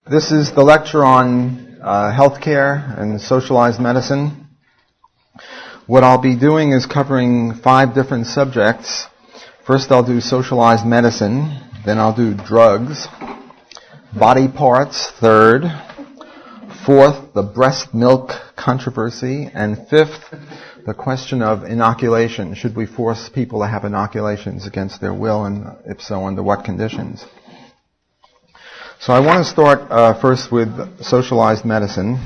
This is the lecture on healthcare and socialized medicine. What I'll be doing is covering 5 different subjects. First I'll do socialized medicine, then I'll do drugs, body parts, third, fourth, the breast milk controversy, and fifth, the question of inoculation. Should we force people to have inoculations against their will, and if so, under what conditions? So I want to start first with socialized medicine.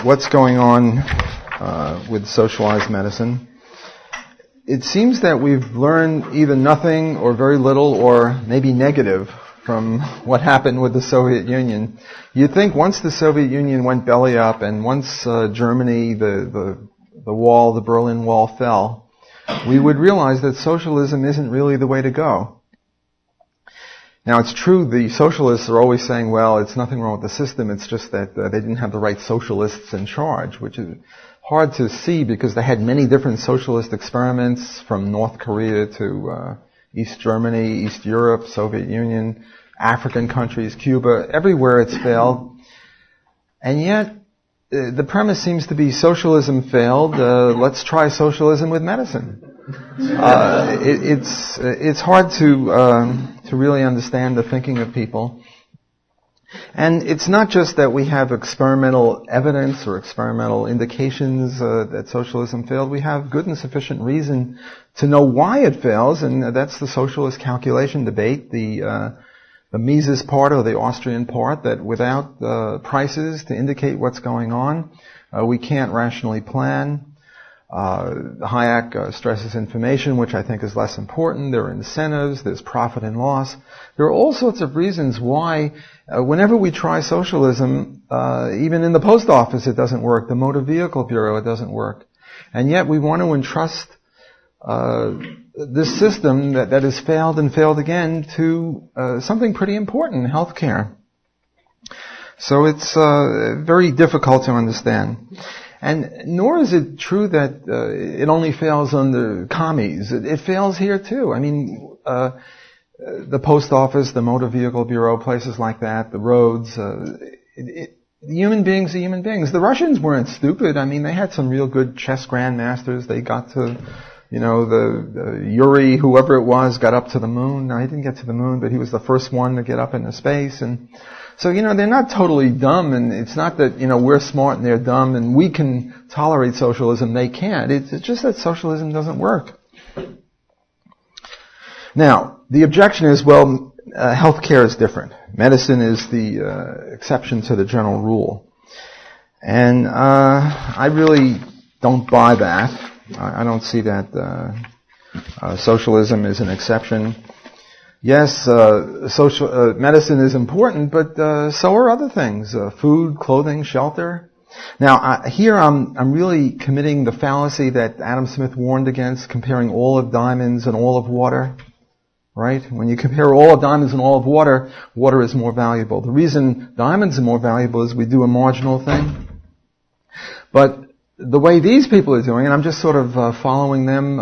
What's going on with socialized medicine? It seems that we've learned either nothing or very little or maybe negative from what happened with the Soviet Union. You'd think once the Soviet Union went belly up and once Germany, the wall, the Berlin Wall fell, we would realize that socialism isn't really the way to go. Now, it's true, the socialists are always saying, well, it's nothing wrong with the system, it's just that they didn't have the right socialists in charge, which is hard to see because they had many different socialist experiments from North Korea to East Germany, East Europe, Soviet Union, African countries, Cuba, everywhere it's failed. And yet, the premise seems to be socialism failed, let's try socialism with medicine. It's hard to really understand the thinking of people. And it's not just that we have experimental evidence or experimental indications that socialism failed. We have good and sufficient reason to know why it fails, and that's the socialist calculation debate, the Mises part or the Austrian part, that without prices to indicate what's going on, we can't rationally plan. Hayek stresses information, which I think is less important. There are incentives, there's profit and loss. There are all sorts of reasons why whenever we try socialism, even in the post office it doesn't work, the motor vehicle bureau it doesn't work. And yet we want to entrust this system that has failed and failed again to something pretty important, healthcare. So it's very difficult to understand. And nor is it true that it only fails under commies. It fails here too. I mean, the post office, the motor vehicle bureau, places like that, the roads, human beings are human beings. The Russians weren't stupid. I mean, they had some real good chess grandmasters. They got to, the Yuri, whoever it was, got up to the moon. Now, he didn't get to the moon, but he was the first one to get up into space. And so, they're not totally dumb, and it's not that, we're smart and they're dumb and we can tolerate socialism, they can't. It's just that socialism doesn't work. Now, the objection is, well, healthcare is different. Medicine is the exception to the general rule. And I really don't buy that. I don't see that socialism is an exception. Yes, medicine is important, but so are other things: food, clothing, shelter. Now, here I'm really committing the fallacy that Adam Smith warned against, comparing all of diamonds and all of water. Right? When you compare all of diamonds and all of water, water is more valuable. The reason diamonds are more valuable is we do a marginal thing. But the way these people are doing it, I'm just sort of following them.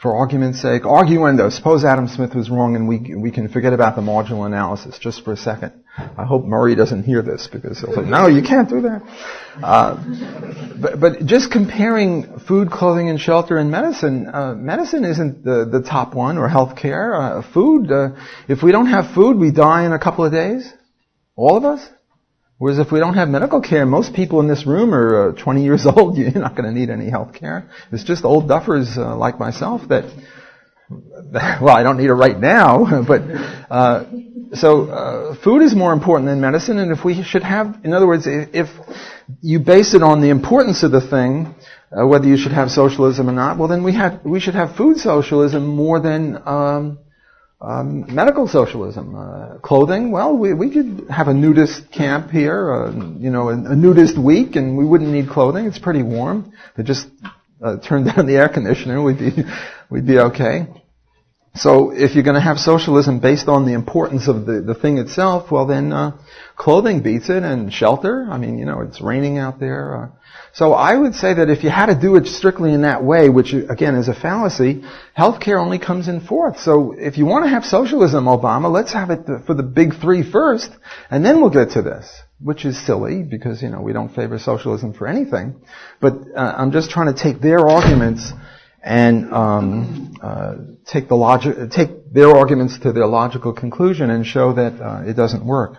For argument's sake, arguendo, suppose Adam Smith was wrong and we can forget about the marginal analysis just for a second. I hope Murray doesn't hear this because he'll say, no, you can't do that. But just comparing food, clothing, and shelter and medicine, medicine isn't the top one, or healthcare. Food, if we don't have food, we die in a couple of days. All of us. Whereas if we don't have medical care, most people in this room are 20 years old. You're not going to need any health care. It's just old duffers like myself that, well, I don't need it right now. But so food is more important than medicine. And if we should have, in other words, if you base it on the importance of the thing, whether you should have socialism or not, well, then we should have food socialism more than medical socialism. Clothing, well, we could have a nudist camp here, a nudist week, and we wouldn't need clothing. It's pretty warm. They just turn down the air conditioner, we'd be okay. So if you're going to have socialism based on the importance of the thing itself, well then clothing beats it, and shelter. I mean, it's raining out there. So I would say that if you had to do it strictly in that way, which again is a fallacy, healthcare only comes in fourth. So if you want to have socialism, Obama, let's have it for the big three first, and then we'll get to this, which is silly because, we don't favor socialism for anything. But I'm just trying to take their arguments and take their arguments to their logical conclusion and show that it doesn't work.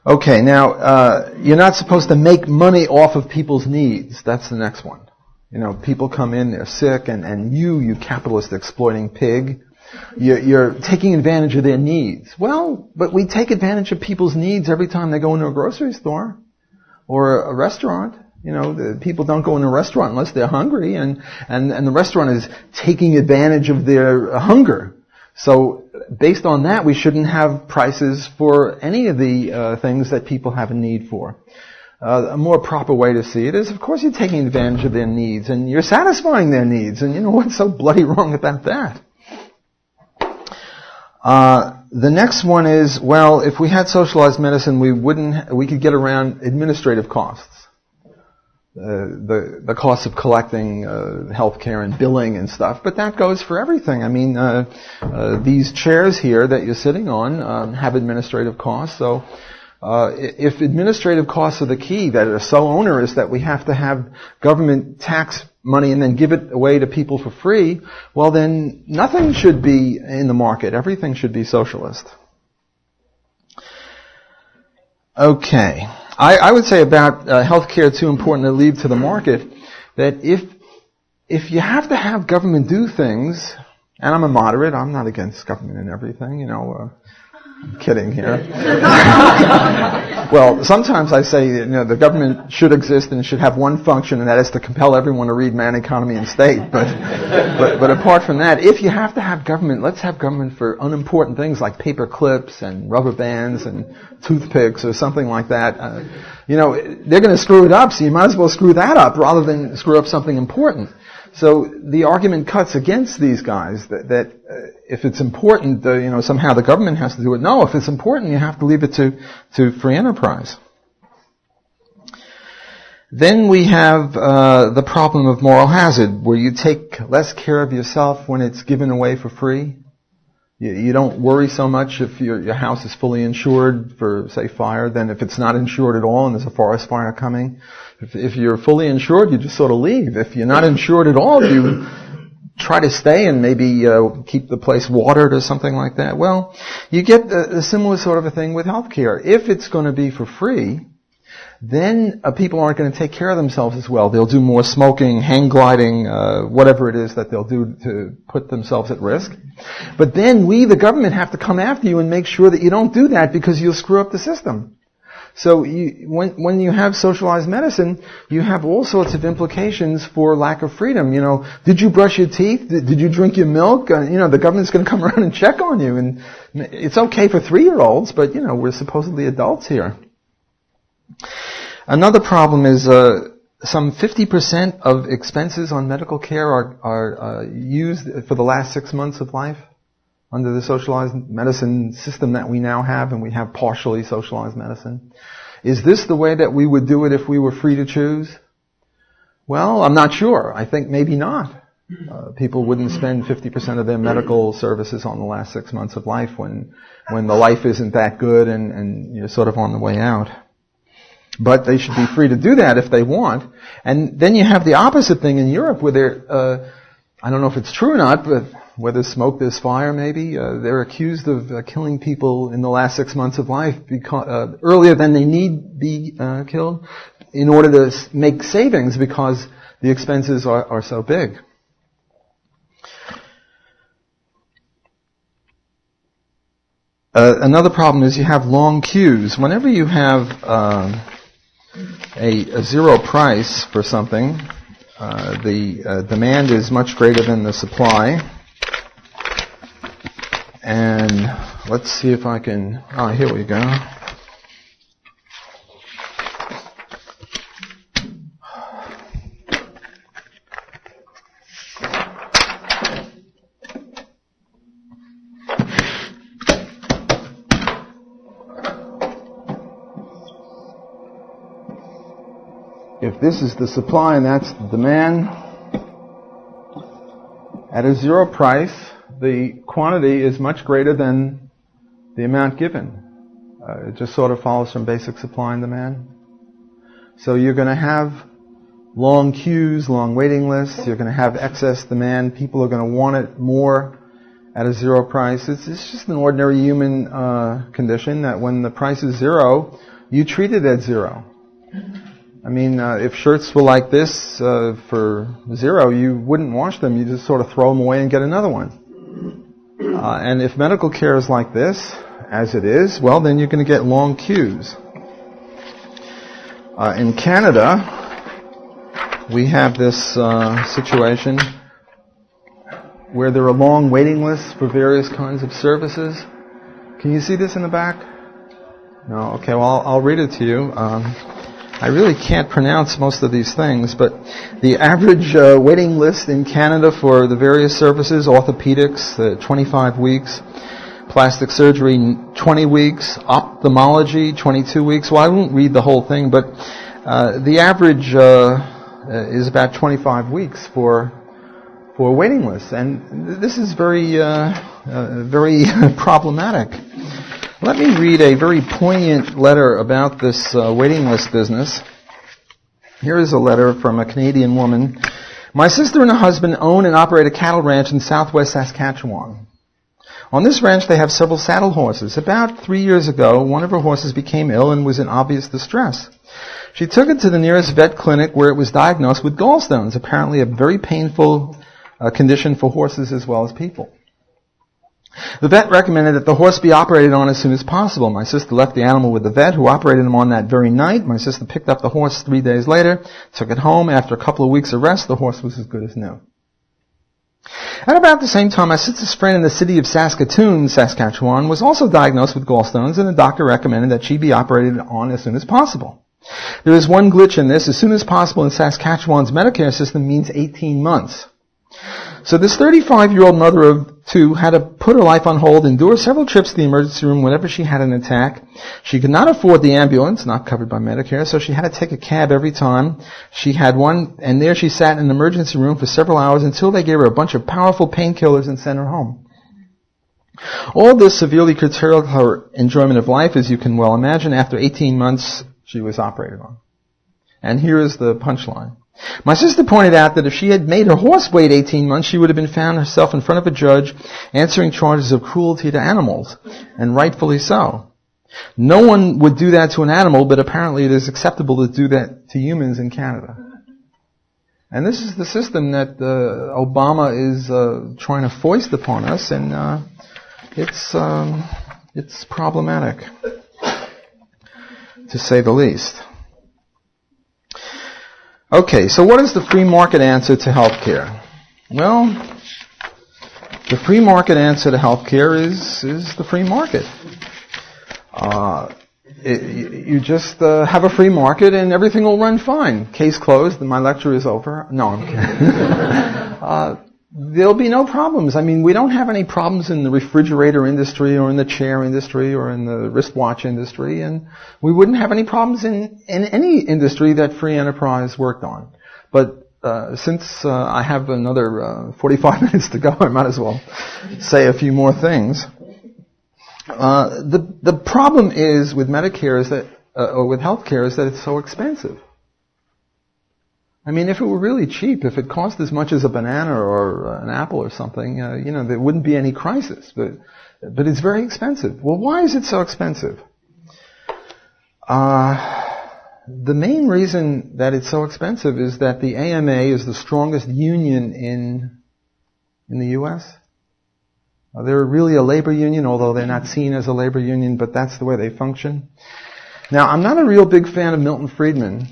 Okay, now you're not supposed to make money off of people's needs. That's the next one. People come in, they're sick, and you capitalist exploiting pig, you're taking advantage of their needs. Well, but we take advantage of people's needs every time they go into a grocery store or a restaurant. The people don't go in a restaurant unless they're hungry, and the restaurant is taking advantage of their hunger. So based on that, we shouldn't have prices for any of the things that people have a need for. A more proper way to see it is, of course, you're taking advantage of their needs, and you're satisfying their needs, and what's so bloody wrong about that? The next one is, well, if we had socialized medicine, we could get around administrative costs. The cost of collecting healthcare and billing and stuff, but that goes for everything. I mean, these chairs here that you're sitting on have administrative costs. So, if administrative costs are the key, that are so onerous that we have to have government tax money and then give it away to people for free, well then nothing should be in the market. Everything should be socialist. Okay. I would say about healthcare, too important to leave to the market, that if you have to have government do things, and I'm a moderate, I'm not against government and everything, I'm kidding here. Well, sometimes I say, the government should exist and should have one function, and that is to compel everyone to read Man, Economy, and State. But apart from that, if you have to have government, let's have government for unimportant things like paper clips and rubber bands and toothpicks or something like that. They're going to screw it up, so you might as well screw that up rather than screw up something important. So the argument cuts against these guys that if it's important, somehow the government has to do it. No, if it's important, you have to leave it to free enterprise. Then we have the problem of moral hazard, where you take less care of yourself when it's given away for free. You don't worry so much if your house is fully insured for, say, fire than if it's not insured at all and there's a forest fire coming. If you're fully insured, you just sort of leave. If you're not insured at all, you try to stay and maybe keep the place watered or something like that. Well, you get a similar sort of a thing with healthcare. If it's going to be for free, then people aren't going to take care of themselves as well. They'll do more smoking, hang gliding, whatever it is that they'll do to put themselves at risk. But then we, the government, have to come after you and make sure that you don't do that because you'll screw up the system. So when you have socialized medicine, you have all sorts of implications for lack of freedom. Did you brush your teeth? Did you drink your milk? The government's going to come around and check on you. And it's okay for 3-year-olds, but we're supposedly adults here. Another problem is some 50% of expenses on medical care are used for the last 6 months of life under the socialized medicine system that we now have, and we have partially socialized medicine. Is this the way that we would do it if we were free to choose? Well, I'm not sure. I think maybe not. People wouldn't spend 50% of their medical services on the last 6 months of life when the life isn't that good and you're sort of on the way out. But they should be free to do that if they want. And then you have the opposite thing in Europe where they're, I don't know if it's true or not, but where there's smoke, there's fire maybe. They're accused of killing people in the last 6 months of life because, earlier than they need be killed in order to make savings because the expenses are so big. Another problem is you have long queues. Whenever you have a zero price for something, the demand is much greater than the supply. And let's see if I can... here we go. if this is the supply and that's the demand, at a zero price, the quantity is much greater than the amount given. It just sort of follows from basic supply and demand. So you're going to have long queues, long waiting lists. You're going to have excess demand. People are going to want it more at a zero price. It's just an ordinary human condition that when the price is zero, you treat it at zero. I mean, if shirts were like this for zero, you wouldn't wash them. You just sort of throw them away and get another one. And if medical care is like this, as it is, well, then you're going to get long queues. In Canada, we have this situation where there are long waiting lists for various kinds of services. Can you see this in the back? No? Okay, well, I'll read it to you. I really can't pronounce most of these things, but the average waiting list in Canada for the various services, orthopedics, 25 weeks, plastic surgery, 20 weeks, ophthalmology, 22 weeks. Well, I won't read the whole thing, but the average is about 25 weeks for waiting lists, and this is very very problematic. Let me read a very poignant letter about this waiting list business. Here is a letter from a Canadian woman. My sister and her husband own and operate a cattle ranch in southwest Saskatchewan. On this ranch they have several saddle horses. About 3 years ago, one of her horses became ill and was in obvious distress. She took it to the nearest vet clinic where it was diagnosed with gallstones, apparently a very painful condition for horses as well as people. The vet recommended that the horse be operated on as soon as possible. My sister left the animal with the vet, who operated him on that very night. My sister picked up the horse 3 days later, took it home. After a couple of weeks of rest, the horse was as good as new. At about the same time, my sister's friend in the city of Saskatoon, Saskatchewan, was also diagnosed with gallstones, and the doctor recommended that she be operated on as soon as possible. There is one glitch in this. As soon as possible in Saskatchewan's Medicare system means 18 months. So this 35-year-old mother of two had to put her life on hold, endure several trips to the emergency room whenever she had an attack. She could not afford the ambulance, not covered by Medicare, so she had to take a cab every time she had one, and there she sat in an emergency room for several hours until they gave her a bunch of powerful painkillers and sent her home. All this severely curtailed her enjoyment of life, as you can well imagine. After 18 months, she was operated on. And here is the punchline. My sister pointed out that if she had made her horse wait 18 months, she would have been found herself in front of a judge answering charges of cruelty to animals, and rightfully so. No one would do that to an animal, but apparently it is acceptable to do that to humans in Canada. And this is the system that Obama is trying to foist upon us, and it's problematic, to say the least. Okay, so what is the free market answer to healthcare? Well, the free market answer to healthcare is the free market. You just have a free market and everything will run fine. Case closed, and my lecture is over. No, I'm kidding. There'll be no problems. I mean, we don't have any problems in the refrigerator industry or in the chair industry or in the wristwatch industry, and we wouldn't have any problems in any industry that free enterprise worked on. But since I have another 45 minutes to go, I might as well say a few more things. The problem is with Medicare is that, or with healthcare, is that it's so expensive. I mean, if it were really cheap, if it cost as much as a banana or an apple or something, there wouldn't be any crisis. But it's very expensive. Well, why is it so expensive? The main reason that it's so expensive is that the AMA is the strongest union in the U.S. They're really a labor union, although they're not seen as a labor union, but that's the way they function. Now, I'm not a real big fan of Milton Friedman.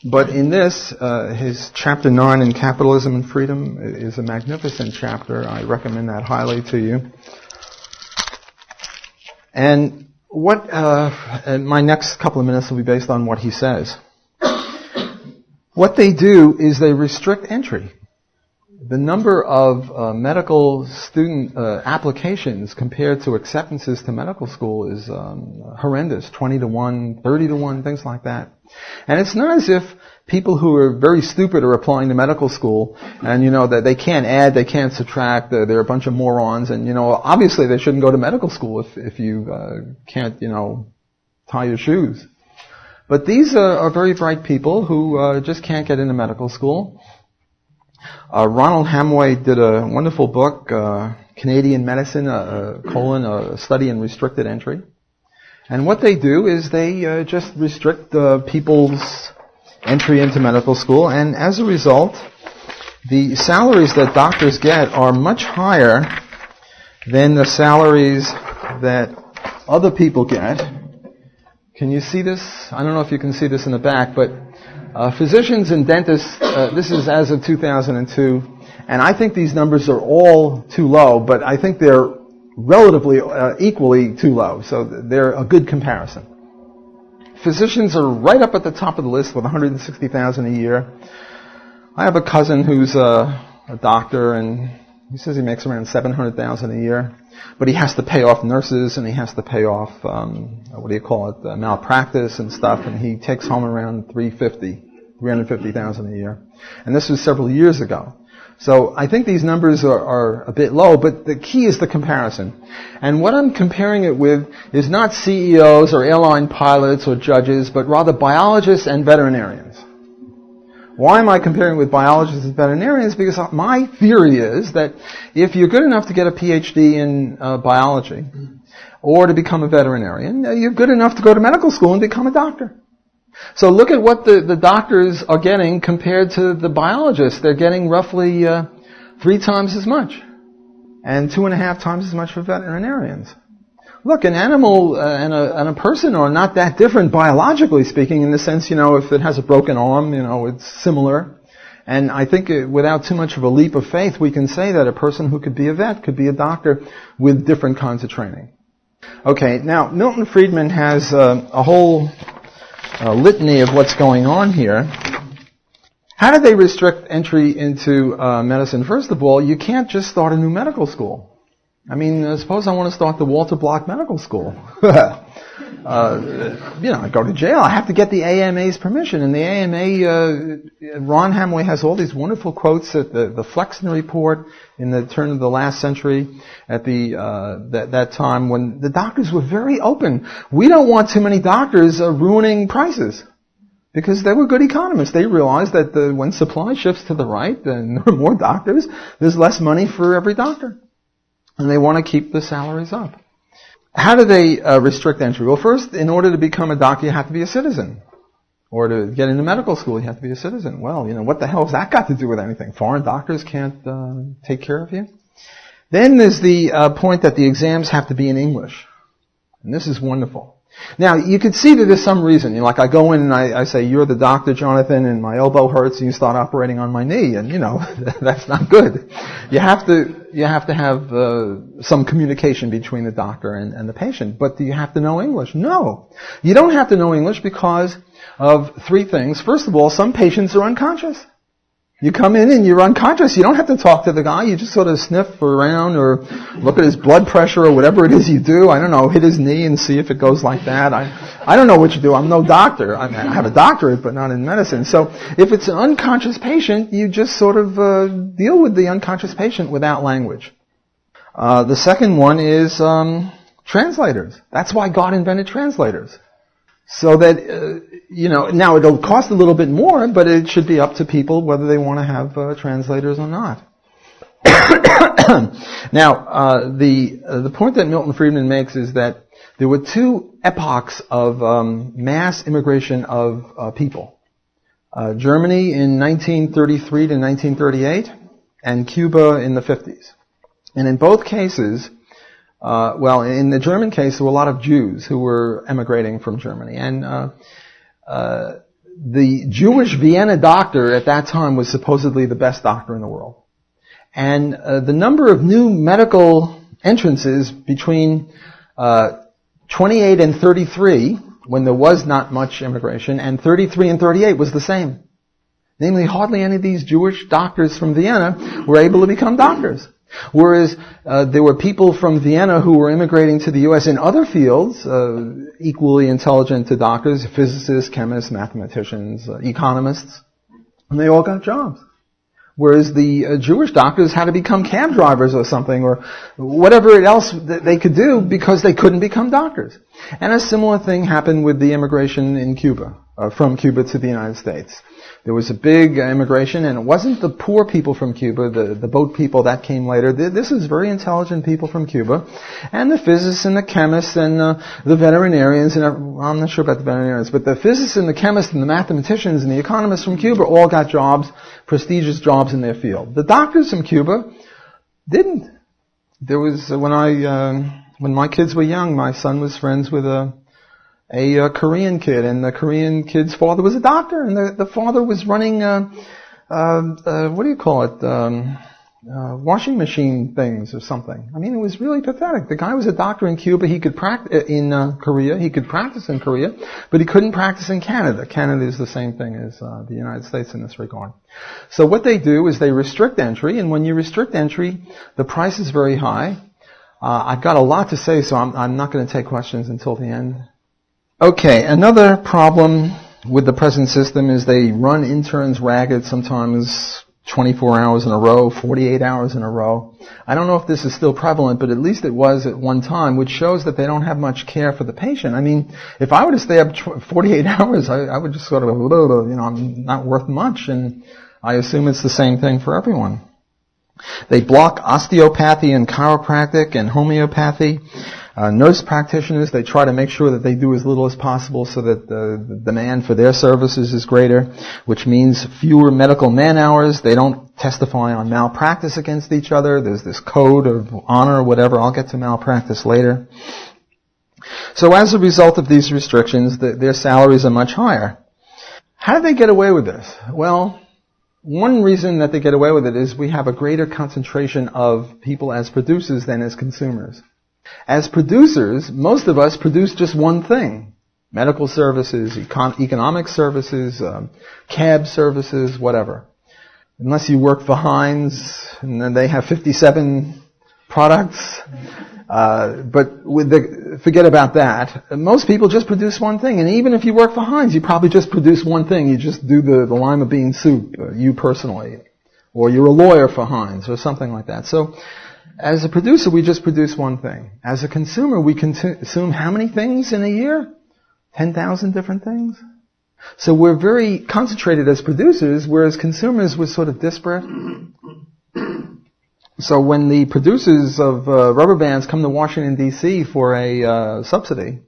But in this, his chapter 9 in Capitalism and Freedom is a magnificent chapter. I recommend that highly to you. And my next couple of minutes will be based on what he says. What they do is they restrict entry. the number of medical student applications compared to acceptances to medical school is horrendous, 20 to 1, 30 to 1, things like that. And it's not as if people who are very stupid are applying to medical school and, that they can't add, they can't subtract, they're a bunch of morons, and, obviously they shouldn't go to medical school if you can't, tie your shoes. But these are very bright people who just can't get into medical school. Ronald Hamway did a wonderful book, Canadian Medicine, a study in restricted entry. And what they do is they just restrict people's entry into medical school, and as a result, the salaries that doctors get are much higher than the salaries that other people get. Can you see this? I don't know if you can see this in the back, but physicians and dentists, this is as of 2002, and I think these numbers are all too low, but I think they're relatively equally too low, so they're a good comparison. Physicians are right up at the top of the list with $160,000 a year. I have a cousin who's a doctor, and he says he makes around $700,000 a year, but he has to pay off nurses and he has to pay off malpractice and stuff, and he takes home around $350,000 a year. And this was several years ago. So I think these numbers are a bit low, but the key is the comparison. And what I'm comparing it with is not CEOs or airline pilots or judges, but rather biologists and veterinarians. Why am I comparing with biologists and veterinarians? Because my theory is that if you're good enough to get a PhD in biology or to become a veterinarian, you're good enough to go to medical school and become a doctor. So look at what the doctors are getting compared to the biologists. They're getting roughly 3 times as much, and 2.5 times as much for veterinarians. Look, an animal and a person are not that different biologically speaking, in the sense, if it has a broken arm, it's similar. And I think without too much of a leap of faith, we can say that a person who could be a vet could be a doctor with different kinds of training. Okay, now Milton Friedman has a whole litany of what's going on here. How do they restrict entry into medicine? First of all, you can't just start a new medical school. I mean, suppose I want to start the Walter Block Medical School. I go to jail. I have to get the AMA's permission. And the AMA, Ron Hamway has all these wonderful quotes at the Flexner Report in the turn of the last century, at that time when the doctors were very open. We don't want too many doctors ruining prices. Because they were good economists. They realized that when supply shifts to the right and there are more doctors, there's less money for every doctor. And they want to keep the salaries up. How do they restrict entry? Well, first, in order to become a doctor, you have to be a citizen. Or to get into medical school, you have to be a citizen. Well, what the hell has that got to do with anything? Foreign doctors can't take care of you? Then there's the point that the exams have to be in English. And this is wonderful. Now, you could see that there's some reason. I go in and I say, "You're the doctor, Jonathan, and my elbow hurts," and you start operating on my knee, and that's not good. You have to have some communication between the doctor and the patient. But do you have to know English? No. You don't have to know English because of 3 things. First of all, some patients are unconscious. You come in and you're unconscious. You don't have to talk to the guy. You just sort of sniff around or look at his blood pressure or whatever it is you do. I don't know, hit his knee and see if it goes like that. I don't know what you do. I'm no doctor. I have a doctorate, but not in medicine. So if it's an unconscious patient, you just sort of deal with the unconscious patient without language. The second one is translators. That's why God invented translators. So that, now it'll cost a little bit more, but it should be up to people whether they want to have translators or not. Now, the point that Milton Friedman makes is that there were 2 epochs of mass immigration of people. Germany in 1933 to 1938, and Cuba in the 50s. And in both cases, in the German case, there were a lot of Jews who were emigrating from Germany. And the Jewish Vienna doctor at that time was supposedly the best doctor in the world. And the number of new medical entrances between 28 and 33, when there was not much immigration, and 33 and 38 was the same. Namely, hardly any of these Jewish doctors from Vienna were able to become doctors. Whereas there were people from Vienna who were immigrating to the U.S. in other fields, equally intelligent to doctors, physicists, chemists, mathematicians, economists, and they all got jobs. Whereas the Jewish doctors had to become cab drivers or something, or whatever else that they could do because they couldn't become doctors. And a similar thing happened with the immigration in Cuba, from Cuba to the United States. There was a big immigration, and it wasn't the poor people from Cuba, the boat people, that came later. This is very intelligent people from Cuba. And the physicists and the chemists and the veterinarians, and I'm not sure about the veterinarians, but the physicists and the chemists and the mathematicians and the economists from Cuba all got jobs, prestigious jobs in their field. The doctors from Cuba didn't. There was, when my kids were young, my son was friends with a Korean kid, and the Korean kid's father was a doctor, and the father was running, what do you call it, washing machine things or something. I mean, it was really pathetic. The guy was a doctor in Cuba. He could practice in Korea. He could practice in Korea, but he couldn't practice in Canada. Canada is the same thing as the United States in this regard. So what they do is they restrict entry, and when you restrict entry, the price is very high. I've got a lot to say, so I'm not going to take questions until the end. Okay, another problem with the present system is they run interns ragged, sometimes 24 hours in a row, 48 hours in a row. I don't know if this is still prevalent, but at least it was at one time, which shows that they don't have much care for the patient. I mean, if I were to stay up 48 hours, I would just sort of, I'm not worth much, and I assume it's the same thing for everyone. They block osteopathy and chiropractic and homeopathy. Nurse practitioners, they try to make sure that they do as little as possible so that the demand for their services is greater, which means fewer medical man-hours. They don't testify on malpractice against each other. There's this code of honor or whatever. I'll get to malpractice later. So as a result of these restrictions, their salaries are much higher. How do they get away with this? Well, one reason that they get away with it is we have a greater concentration of people as producers than as consumers. As producers, most of us produce just one thing. Medical services, economic services, cab services, whatever. Unless you work for Heinz, and then they have 57 products. But forget about that. Most people just produce one thing. And even if you work for Heinz, you probably just produce one thing. You just do the lima bean soup, you personally. Or you're a lawyer for Heinz, or something like that. So, as a producer, we just produce one thing. As a consumer, we consume how many things in a year? 10,000 different things? So we're very concentrated as producers, whereas consumers were sort of disparate. So when the producers of rubber bands come to Washington, D.C. for a subsidy,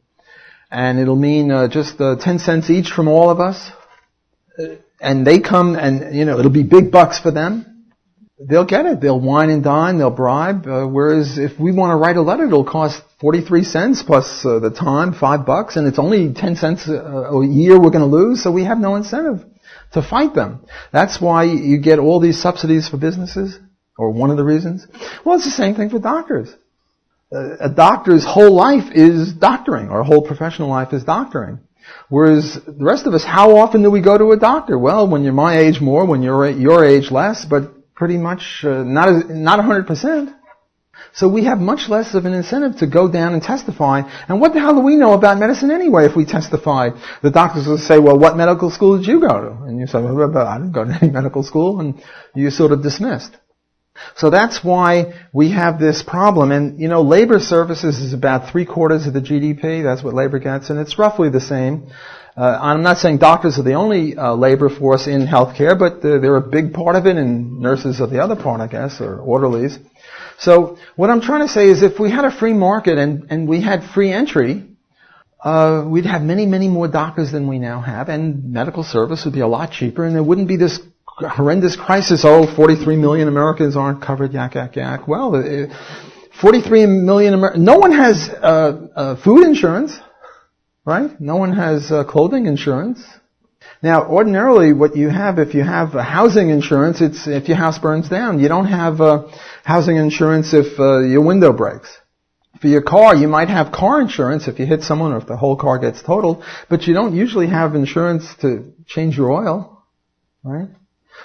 and it'll mean just 10 cents each from all of us, and they come and, it'll be big bucks for them, they'll get it. They'll wine and dine. They'll bribe. Whereas if we want to write a letter, it'll cost 43 cents plus the time, $5, and it's only 10 cents a year we're going to lose, so we have no incentive to fight them. That's why you get all these subsidies for businesses, or one of the reasons. Well, it's the same thing for doctors. A doctor's whole life is doctoring, or whole professional life is doctoring. Whereas the rest of us, how often do we go to a doctor? Well, when you're my age more, when you're your age less, but pretty much not 100%. So we have much less of an incentive to go down and testify. And what the hell do we know about medicine anyway if we testify? The doctors will say, well, what medical school did you go to? And you say, well, I didn't go to any medical school. And you're sort of dismissed. So that's why we have this problem. And, labor services is about 3/4 of the GDP. That's what labor gets. And it's roughly the same. I'm not saying doctors are the only labor force in healthcare, but they're a big part of it, and nurses are the other part, I guess, or orderlies. So what I'm trying to say is if we had a free market and we had free entry, we'd have many, many more doctors than we now have, and medical service would be a lot cheaper, and there wouldn't be this horrendous crisis, 43 million Americans aren't covered, yak, yak, yak. Well, 43 million no one has food insurance. Right? No one has clothing insurance. Now, ordinarily, what you have, if you have housing insurance, it's if your house burns down. You don't have housing insurance if your window breaks. For your car, you might have car insurance if you hit someone or if the whole car gets totaled, but you don't usually have insurance to change your oil. Right?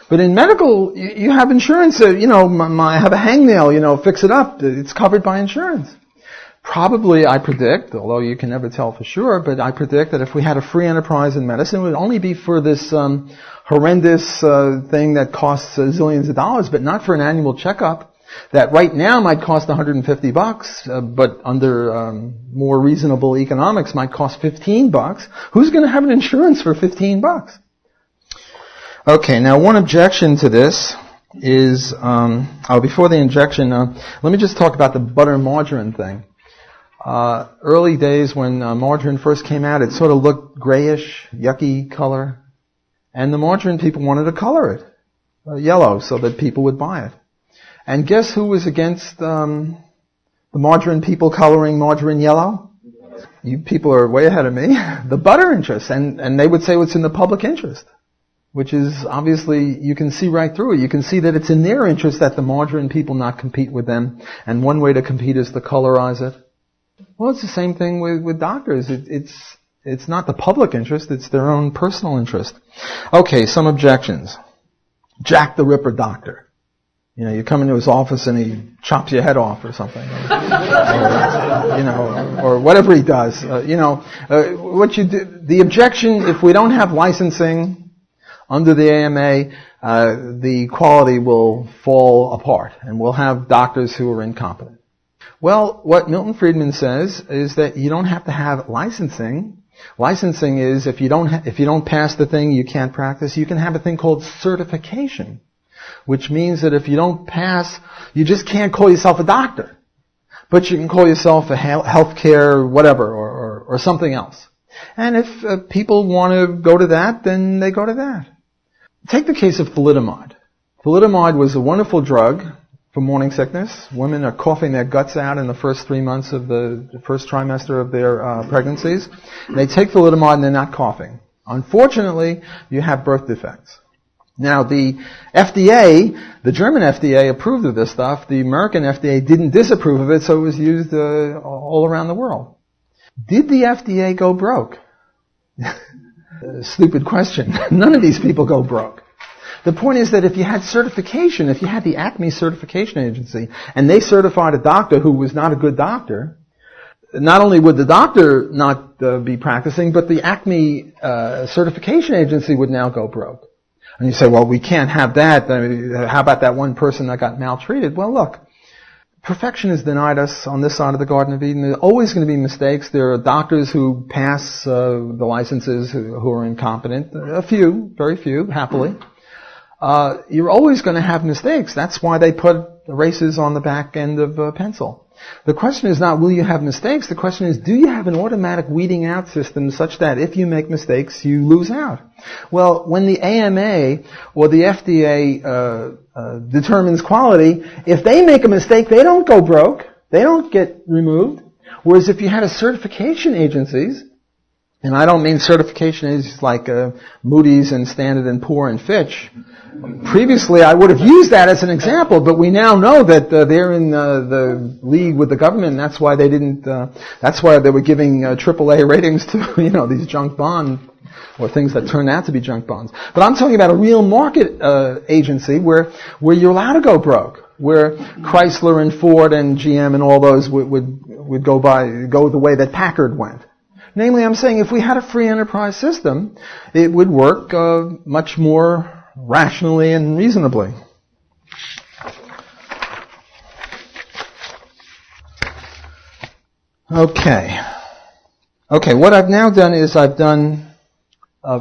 But in medical, you have insurance. I have a hangnail. Fix it up. It's covered by insurance. Probably, I predict, although you can never tell for sure, but I predict that if we had a free enterprise in medicine, it would only be for this horrendous thing that costs zillions of dollars, but not for an annual checkup that right now might cost $150, but under more reasonable economics might cost $15. Who's going to have an insurance for $15? Okay, now one objection to this is, before the injection, let me just talk about the butter and margarine thing. Early days when margarine first came out, it sort of looked grayish, yucky color. And the margarine people wanted to color it yellow so that people would buy it. And guess who was against the margarine people coloring margarine yellow? You people are way ahead of me. The butter interests. And they would say it's in the public interest. Which is obviously, you can see right through it. You can see that it's in their interest that the margarine people not compete with them. And one way to compete is to colorize it. Well, it's the same thing with doctors. It's not the public interest, it's their own personal interest. Okay, some objections. Jack the Ripper doctor. You come into his office and he chops your head off or something. Or whatever he does. What you do, the objection, if we don't have licensing under the AMA, the quality will fall apart and we'll have doctors who are incompetent. Well, what Milton Friedman says is that you don't have to have licensing. Licensing is if you don't pass the thing, you can't practice. You can have a thing called certification, which means that if you don't pass, you just can't call yourself a doctor, but you can call yourself a healthcare whatever or something else. And if people want to go to that, then they go to that. Take the case of thalidomide. Thalidomide was a wonderful drug for morning sickness. Women are coughing their guts out in the first 3 months of the first trimester of their pregnancies. They take thalidomide and they're not coughing. Unfortunately, you have birth defects. Now, the FDA, the German FDA approved of this stuff. The American FDA didn't disapprove of it, so it was used all around the world. Did the FDA go broke? Stupid question. None of these people go broke. The point is that if you had certification, if you had the Acme certification agency, and they certified a doctor who was not a good doctor, not only would the doctor not be practicing, but the Acme certification agency would now go broke. And you say, well, we can't have that. I mean, how about that one person that got maltreated? Well, look, perfection is denied us on this side of the Garden of Eden. There's always going to be mistakes. There are doctors who pass the licenses who are incompetent. A few, very few, happily. You're always going to have mistakes. That's why they put erasers on the back end of a pencil. The question is not will you have mistakes. The question is do you have an automatic weeding out system such that if you make mistakes, you lose out? Well, when the AMA or the FDA determines quality, if they make a mistake, they don't go broke. They don't get removed. Whereas if you had a certification agencies, and I don't mean certification agencies like Moody's and Standard & Poor and Fitch. Previously, I would have used that as an example, but we now know that they're in the league with the government, and that's why they didn't. That's why they were giving AAA ratings to these junk bonds or things that turned out to be junk bonds. But I'm talking about a real market agency where you're allowed to go broke, where Chrysler and Ford and GM and all those would go the way that Packard went. Namely, I'm saying if we had a free enterprise system, it would work much more rationally and reasonably. Okay, what I've now done is I've done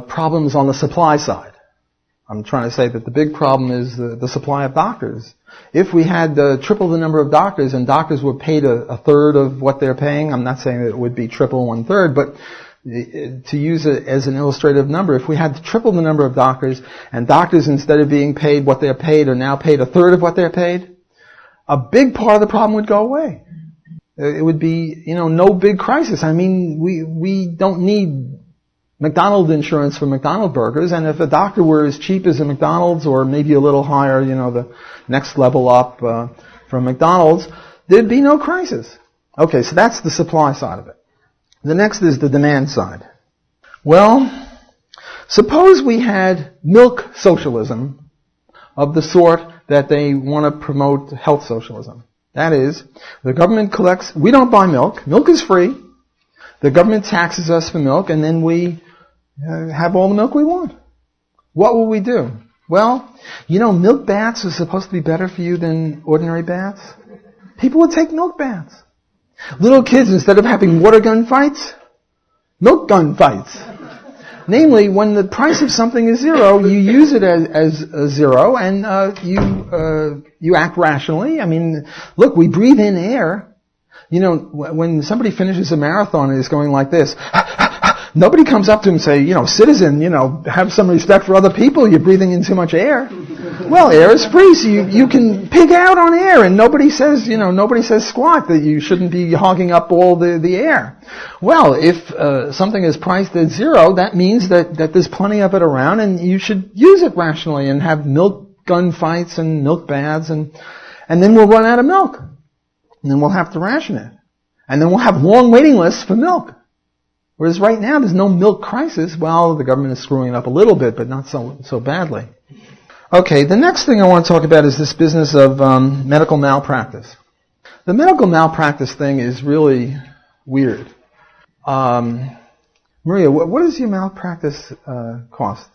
problems on the supply side. I'm trying to say that the big problem is the supply of doctors. If we had triple the number of doctors and doctors were paid a third of what they're paying, I'm not saying that it would be triple 1/3, but to use it as an illustrative number, if we had triple the number of doctors and doctors instead of being paid what they're paid are now paid a third of what they're paid, a big part of the problem would go away. It would be, no big crisis. I mean, we don't need McDonald's insurance for McDonald's burgers, and if a doctor were as cheap as a McDonald's or maybe a little higher, the next level up from McDonald's, there'd be no crisis. Okay, so that's the supply side of it. The next is the demand side. Well, suppose we had milk socialism of the sort that they want to promote health socialism. That is, the government collects, we don't buy milk. Milk is free. The government taxes us for milk, and then we have all the milk we want. What will we do? Well, milk baths are supposed to be better for you than ordinary baths. People would take milk baths. Little kids, instead of having water gun fights, milk gun fights. Namely, when the price of something is zero, you use it as a zero, and you act rationally. I mean, look, we breathe in air. When somebody finishes a marathon and is going like this, nobody comes up to him and say, citizen, have some respect for other people. You're breathing in too much air. Well, air is free, so you can pig out on air, and nobody says squat, that you shouldn't be hogging up all the air. Well, if something is priced at zero, that means that there's plenty of it around, and you should use it rationally and have milk gun fights and milk baths, and then we'll run out of milk. And then we'll have to ration it. And then we'll have long waiting lists for milk. Whereas right now there's no milk crisis. Well, the government is screwing it up a little bit, but not so badly. Okay, the next thing I want to talk about is this business of medical malpractice. The medical malpractice thing is really weird. Maria, what does your malpractice cost?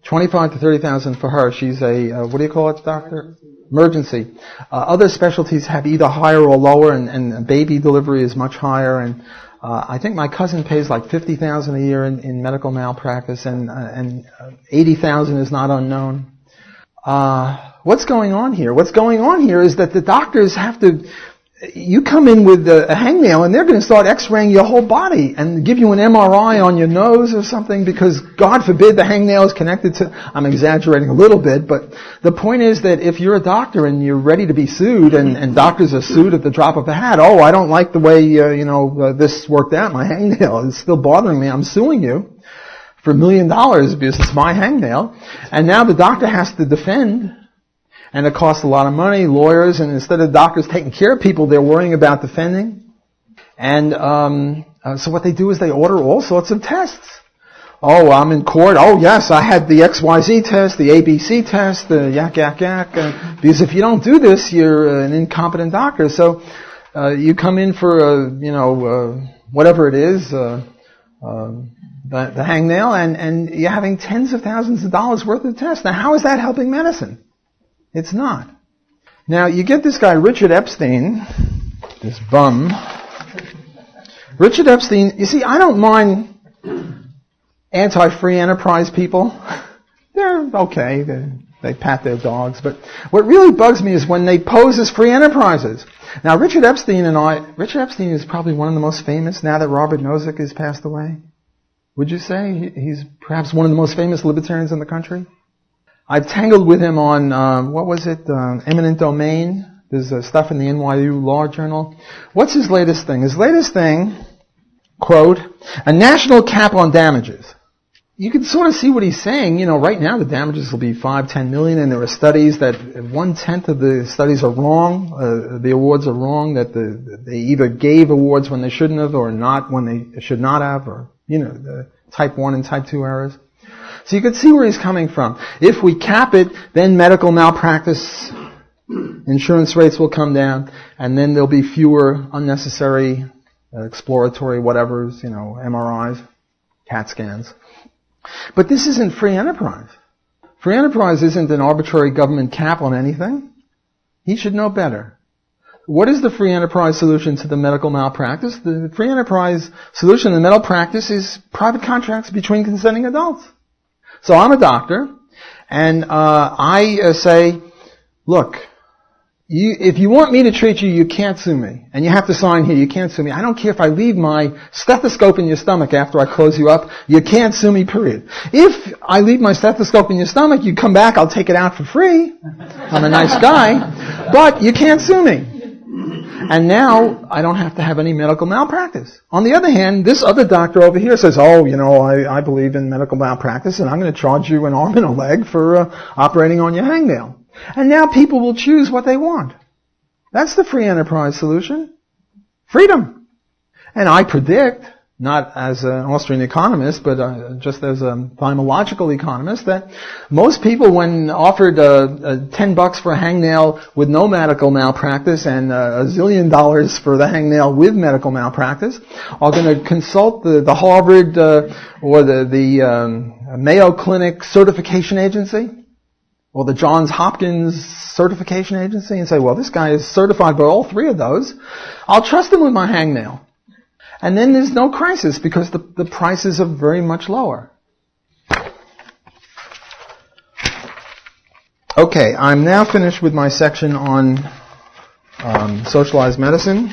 25 to 30,000 for her. She's a what do you call it, doctor? Emergency. Other specialties have either higher or lower, and baby delivery is much higher. And I think my cousin pays like 50,000 a year in medical malpractice, and 80,000 is not unknown. What's going on here? What's going on here is that the doctors have to. You come in with a hangnail, and they're going to start X-raying your whole body and give you an MRI on your nose or something, because God forbid the hangnail is connected to. I'm exaggerating a little bit, but the point is that if you're a doctor and you're ready to be sued, and doctors are sued at the drop of a hat. Oh, I don't like the way this worked out. My hangnail is still bothering me. I'm suing you for $1 million because it's my hangnail, and now the doctor has to defend. And it costs a lot of money, lawyers, and instead of doctors taking care of people, they're worrying about defending. And so what they do is they order all sorts of tests. Oh, I'm in court. Oh, yes, I had the XYZ test, the ABC test, the yak. Because if you don't do this, you're an incompetent doctor. So you come in for, whatever it is, the hangnail, and you're having tens of thousands of dollars worth of tests. Now, how is that helping medicine? It's not. Now, you get this guy, Richard Epstein, this bum. Richard Epstein, you see, I don't mind anti-free enterprise people. They're okay. They pat their dogs. But what really bugs me is when they pose as free enterprises. Now, Richard Epstein is probably one of the most famous now that Robert Nozick has passed away. Would you say he's perhaps one of the most famous libertarians in the country? I've tangled with him on, eminent domain. There's stuff in the NYU Law Journal. What's his latest thing? His latest thing, quote, a national cap on damages. You can sort of see what he's saying. Right now the damages will be 5-10 million, and there are studies that 1/10 of the studies are wrong. The awards are wrong, that they either gave awards when they shouldn't have, or not when they should not have, or, the type 1 and type 2 errors. So you can see where he's coming from. If we cap it, then medical malpractice insurance rates will come down, and then there'll be fewer unnecessary exploratory whatevers, MRIs, CAT scans. But this isn't free enterprise. Free enterprise isn't an arbitrary government cap on anything. He should know better. What is the free enterprise solution to the medical malpractice? The free enterprise solution to the medical practice is private contracts between consenting adults. So I'm a doctor, and I say, look, if you want me to treat you, you can't sue me. And you have to sign here, you can't sue me. I don't care if I leave my stethoscope in your stomach after I close you up, you can't sue me, period. If I leave my stethoscope in your stomach, you come back, I'll take it out for free. I'm a nice guy, but you can't sue me. And now I don't have to have any medical malpractice. On the other hand, this other doctor over here says, I believe in medical malpractice, and I'm going to charge you an arm and a leg for operating on your hangnail. And now people will choose what they want. That's the free enterprise solution. Freedom. And I predict not as an Austrian economist, but just as a philological economist, that most people, when offered $10 for a hangnail with no medical malpractice and $1 zillion for the hangnail with medical malpractice, are going to consult the Harvard or the Mayo Clinic certification agency or the Johns Hopkins certification agency and say, well, this guy is certified by all three of those. I'll trust him with my hangnail. And then there's no crisis because the prices are very much lower. Okay, I'm now finished with my section on socialized medicine.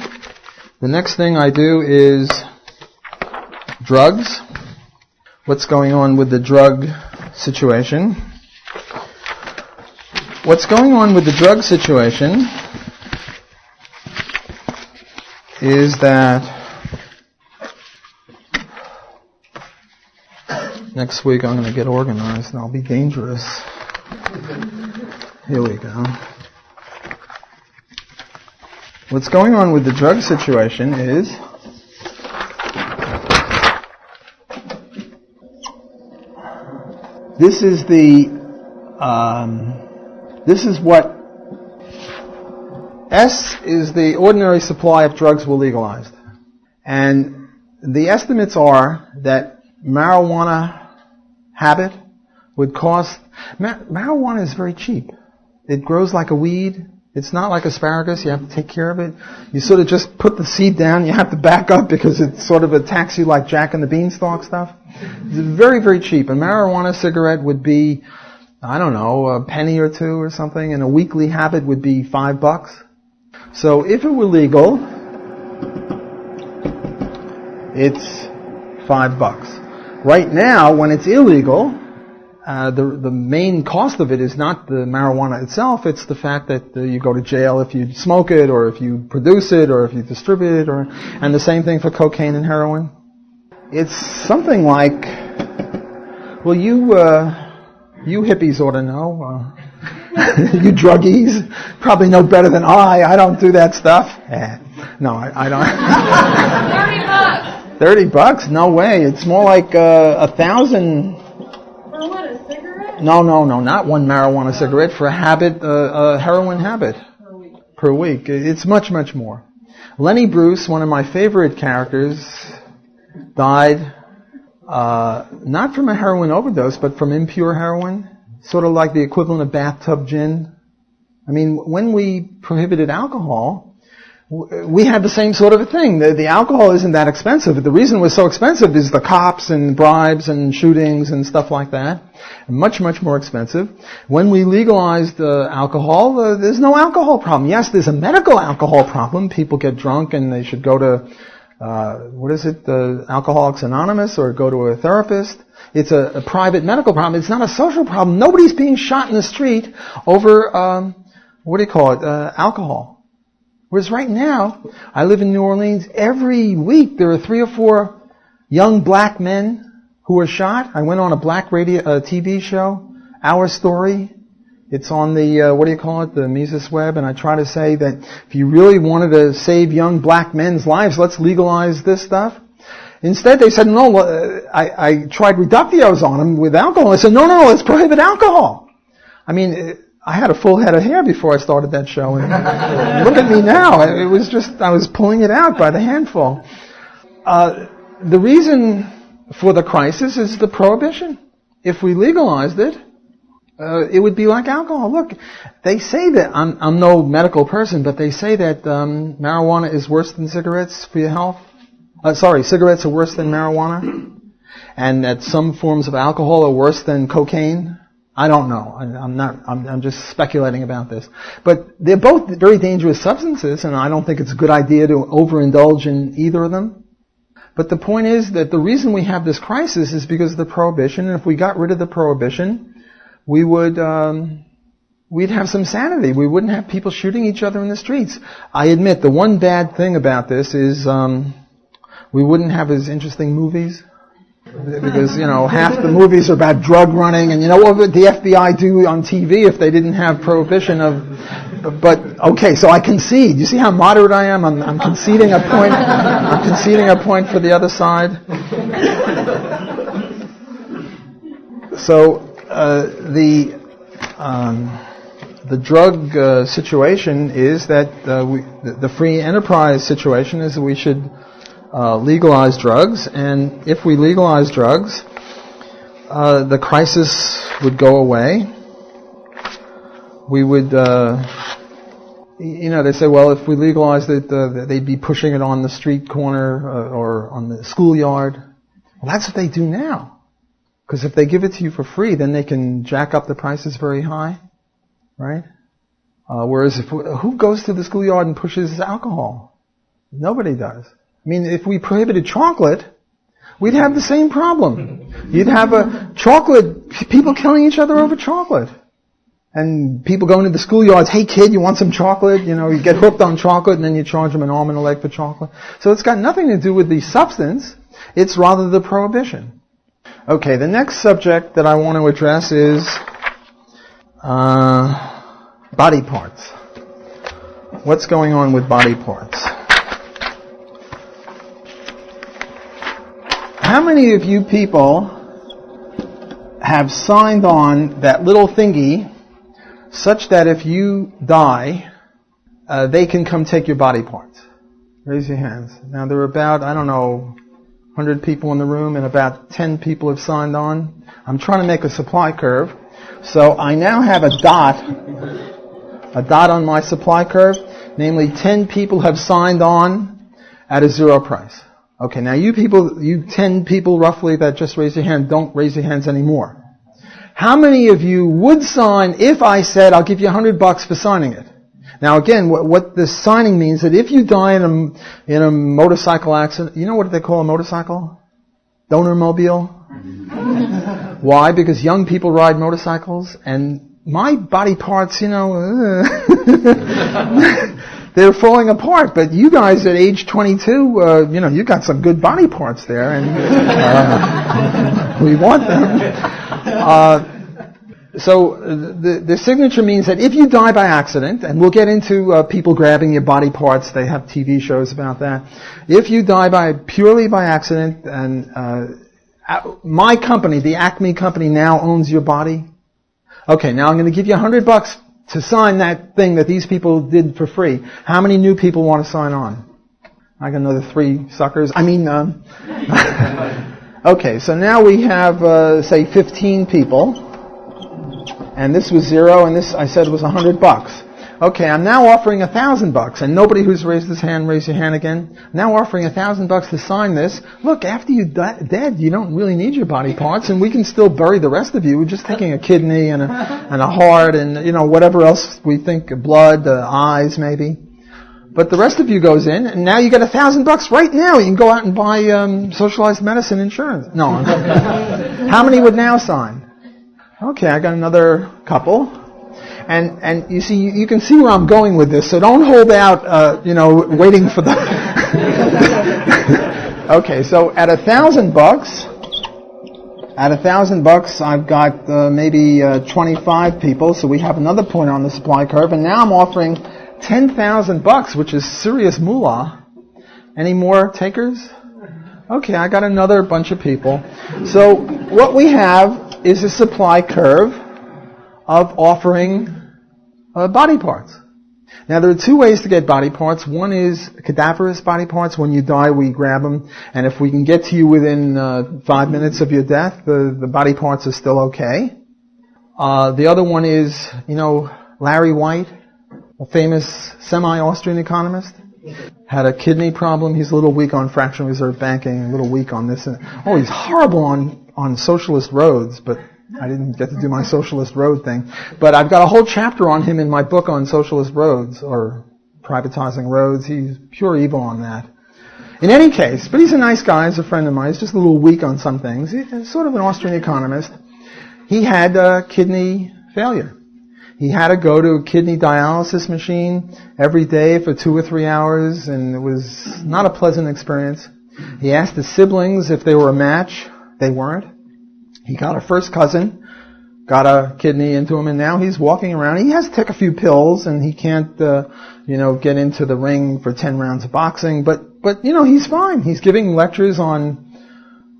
The next thing I do is drugs. What's going on with the drug situation? What's going on with the drug situation is that next week I'm going to get organized and I'll be dangerous. Here we go. What's going on with the drug situation is this is what S is the ordinary supply of drugs were legalized. And the estimates are that marijuana habit would cost... marijuana is very cheap. It grows like a weed. It's not like asparagus. You have to take care of it. You sort of just put the seed down. You have to back up because it sort of attacks you like Jack and the Beanstalk stuff. It's very, very cheap. A marijuana cigarette would be, I don't know, a penny or two or something, and a weekly habit would be $5. So if it were legal, it's $5. Right now, when it's illegal, the main cost of it is not the marijuana itself, it's the fact that you go to jail if you smoke it, or if you produce it, or if you distribute it, and the same thing for cocaine and heroin. It's something like, well, you hippies ought to know. You druggies probably know better than I don't do that stuff. No, I don't. $30? No way. It's more like 1,000. For what, a cigarette? No, not one marijuana cigarette. For a habit, a heroin habit. Per week. It's much, much more. Lenny Bruce, one of my favorite characters, died not from a heroin overdose, but from impure heroin. Sort of like the equivalent of bathtub gin. I mean, when we prohibited alcohol, we had the same sort of a thing. The alcohol isn't that expensive. The reason it was so expensive is the cops and bribes and shootings and stuff like that. Much, much more expensive. When we legalized alcohol, there's no alcohol problem. Yes, there's a medical alcohol problem. People get drunk and they should go to, Alcoholics Anonymous, or go to a therapist. It's a private medical problem. It's not a social problem. Nobody's being shot in the street over, alcohol. Whereas right now, I live in New Orleans, every week there are 3 or 4 young black men who are shot. I went on a black radio TV show, Our Story. It's on the, the Mises Web, and I try to say that if you really wanted to save young black men's lives, let's legalize this stuff. Instead, they said, no, I tried reductios on them with alcohol. I said, no, let's prohibit alcohol. I mean, I had a full head of hair before I started that show. And look at me now. It was just, I was pulling it out by the handful. The reason for the crisis is the prohibition. If we legalized it, it would be like alcohol. Look, they say that, I'm no medical person, but they say that marijuana is worse than cigarettes for your health. Cigarettes are worse than marijuana, and that some forms of alcohol are worse than cocaine. I don't know. I'm just speculating about this. But they're both very dangerous substances, and I don't think it's a good idea to overindulge in either of them. But the point is that the reason we have this crisis is because of the prohibition, and if we got rid of the prohibition, we would, we'd have some sanity. We wouldn't have people shooting each other in the streets. I admit the one bad thing about this is, we wouldn't have as interesting movies. Because, half the movies are about drug running, and what would the FBI do on TV if they didn't have prohibition of... But, okay, so I concede. You see how moderate I am? I'm conceding a point. I'm conceding a point for the other side. So, the drug situation is that the free enterprise situation is that we should legalize drugs, and if we legalize drugs, the crisis would go away. We would, they say, well, if we legalized it, they'd be pushing it on the street corner or on the schoolyard. Well, that's what they do now. Because if they give it to you for free, then they can jack up the prices very high, right? Whereas who goes to the schoolyard and pushes alcohol? Nobody does. I mean, if we prohibited chocolate, we'd have the same problem. You'd have people killing each other over chocolate. And people going to the schoolyards, hey kid, you want some chocolate? You get hooked on chocolate and then you charge them an arm and a leg for chocolate. So it's got nothing to do with the substance, it's rather the prohibition. Okay, the next subject that I want to address is body parts. What's going on with body parts? How many of you people have signed on that little thingy such that if you die, they can come take your body parts? Raise your hands. Now there are about, 100 people in the room, and about 10 people have signed on. I'm trying to make a supply curve. So I now have a dot on my supply curve, namely 10 people have signed on at a zero price. Okay, now you 10 people roughly that just raised your hand, don't raise your hands anymore. How many of you would sign if I said I'll give you $100 for signing it? Now again, what this signing means that if you die in a motorcycle accident, you know what they call a motorcycle? Donor mobile. Why? Because young people ride motorcycles, and my body parts, they're falling apart. But you guys at age 22, you got some good body parts there, and we want them. So the signature means that if you die by accident, and we'll get into people grabbing your body parts, they have TV shows about that. If you die purely by accident, and my company, the Acme company, now owns your body. Okay, now I'm going to give you $100 to sign that thing that these people did for free. How many new people want to sign on? I got another 3 suckers. Okay, so now we have, say, 15 people. And this was 0, and this I said was $100. Okay, I'm now offering $1,000, and nobody who's raised his hand, raise your hand again. Now offering $1,000 to sign this. Look, after you're dead, you don't really need your body parts, and we can still bury the rest of you. We're just taking a kidney and a heart, and whatever else we think, blood, eyes maybe. But the rest of you goes in, and now you get $1,000 right now. You can go out and buy socialized medicine insurance. No, how many would now sign? Okay, I got another couple. And you see, you can see where I'm going with this, so don't hold out, waiting for the... Okay, so at $1,000, I've got maybe 25 people, so we have another point on the supply curve, and now I'm offering $10,000, which is serious moolah. Any more takers? Okay, I got another bunch of people. So what we have is a supply curve of offering body parts. Now there are 2 ways to get body parts. One is cadaverous body parts. When you die, we grab them, and if we can get to you within 5 minutes of your death, the body parts are still okay. The other one is, Larry White, a famous semi-Austrian economist, had a kidney problem. He's a little weak on fractional reserve banking, a little weak on this. He's horrible on socialist roads, but I didn't get to do my socialist road thing. But I've got a whole chapter on him in my book on socialist roads, or privatizing roads. He's pure evil on that. In any case, but he's a nice guy, he's a friend of mine. He's just a little weak on some things. He's sort of an Austrian economist. He had kidney failure. He had to go to a kidney dialysis machine every day for 2 or 3 hours, and it was not a pleasant experience. He asked his siblings if they were a match. They weren't. He got a first cousin, got a kidney into him, and now he's walking around. He has to take a few pills, and he can't, get into the ring for 10 rounds of boxing. But he's fine. He's giving lectures on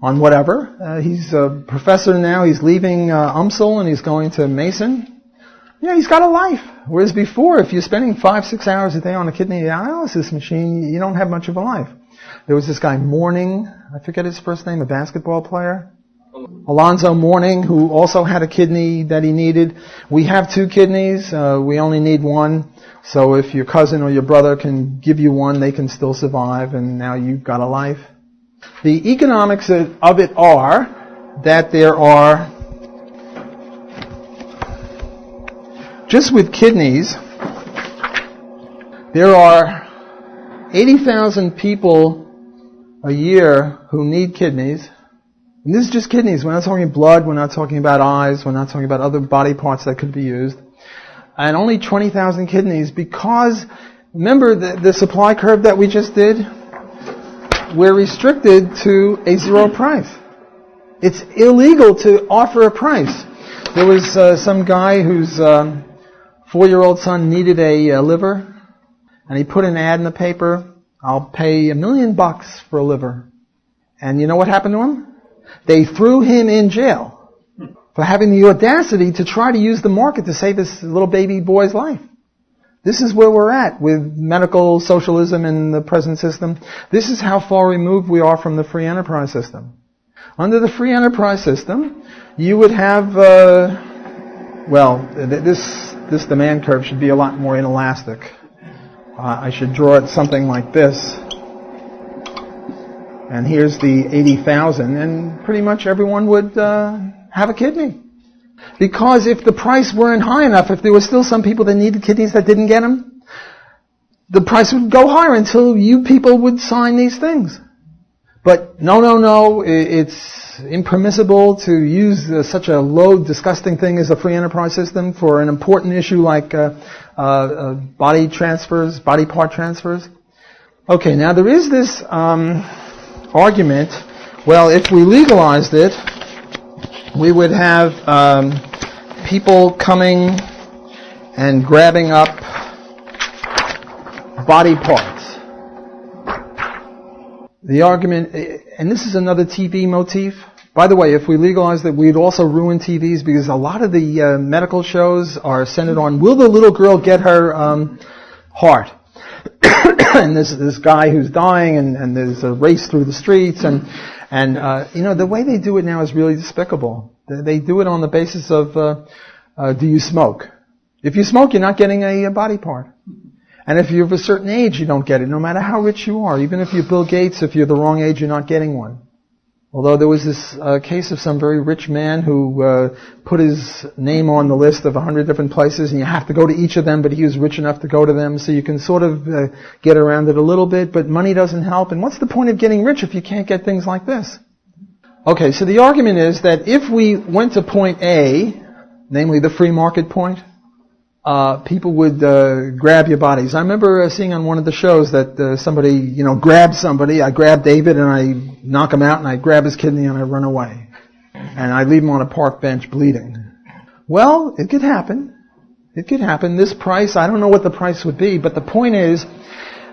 whatever. He's a professor now. He's leaving UMSL and he's going to Mason. Yeah, he's got a life. Whereas before, if you're spending 5-6 hours a day on a kidney dialysis machine, you don't have much of a life. There was this guy Mourning, I forget his first name, a basketball player. Alonzo Mourning, who also had a kidney that he needed. We have 2 kidneys. We only need one. So if your cousin or your brother can give you one, they can still survive, and now you've got a life. The economics of it are that there are, just with kidneys, there are 80,000 people a year who need kidneys. And this is just kidneys. We're not talking blood. We're not talking about eyes. We're not talking about other body parts that could be used. And only 20,000 kidneys because, remember the supply curve that we just did? We're restricted to a zero price. It's illegal to offer a price. There was some guy whose 4-year-old son needed a liver, and he put an ad in the paper, I'll pay $1 million for a liver. And you know what happened to him? They threw him in jail for having the audacity to try to use the market to save this little baby boy's life. This is where we're at with medical socialism in the present system. This is how far removed we are from the free enterprise system. Under the free enterprise system, you would have, this demand curve should be a lot more inelastic. I should draw it something like this. And here's the 80,000, and pretty much everyone would have a kidney. Because if the price weren't high enough, if there were still some people that needed kidneys that didn't get them, the price would go higher until you people would sign these things. But no, it's impermissible to use such a low, disgusting thing as a free enterprise system for an important issue like body transfers, body part transfers. Okay, now there is this argument, well, if we legalized it, we would have people coming and grabbing up body parts. The argument, and this is another TV motif. By the way, if we legalized it, we'd also ruin TVs because a lot of the medical shows are centered on, will the little girl get her heart? And this guy who's dying, and there's a race through the streets, and the way they do it now is really despicable. They do it on the basis of, do you smoke? If you smoke, you're not getting a body part. And if you're of a certain age, you don't get it, no matter how rich you are. Even if you're Bill Gates, if you're the wrong age, you're not getting one. Although there was this case of some very rich man who put his name on the list of 100 different places, and you have to go to each of them, but he was rich enough to go to them, so you can sort of get around it a little bit, but money doesn't help. And what's the point of getting rich if you can't get things like this? Okay, so the argument is that if we went to point A, namely the free market point, people would grab your bodies. I remember seeing on one of the shows that somebody, grabbed somebody. I grab David and I knock him out and I grab his kidney and I run away. And I leave him on a park bench bleeding. Well, it could happen. It could happen. This price, I don't know what the price would be, but the point is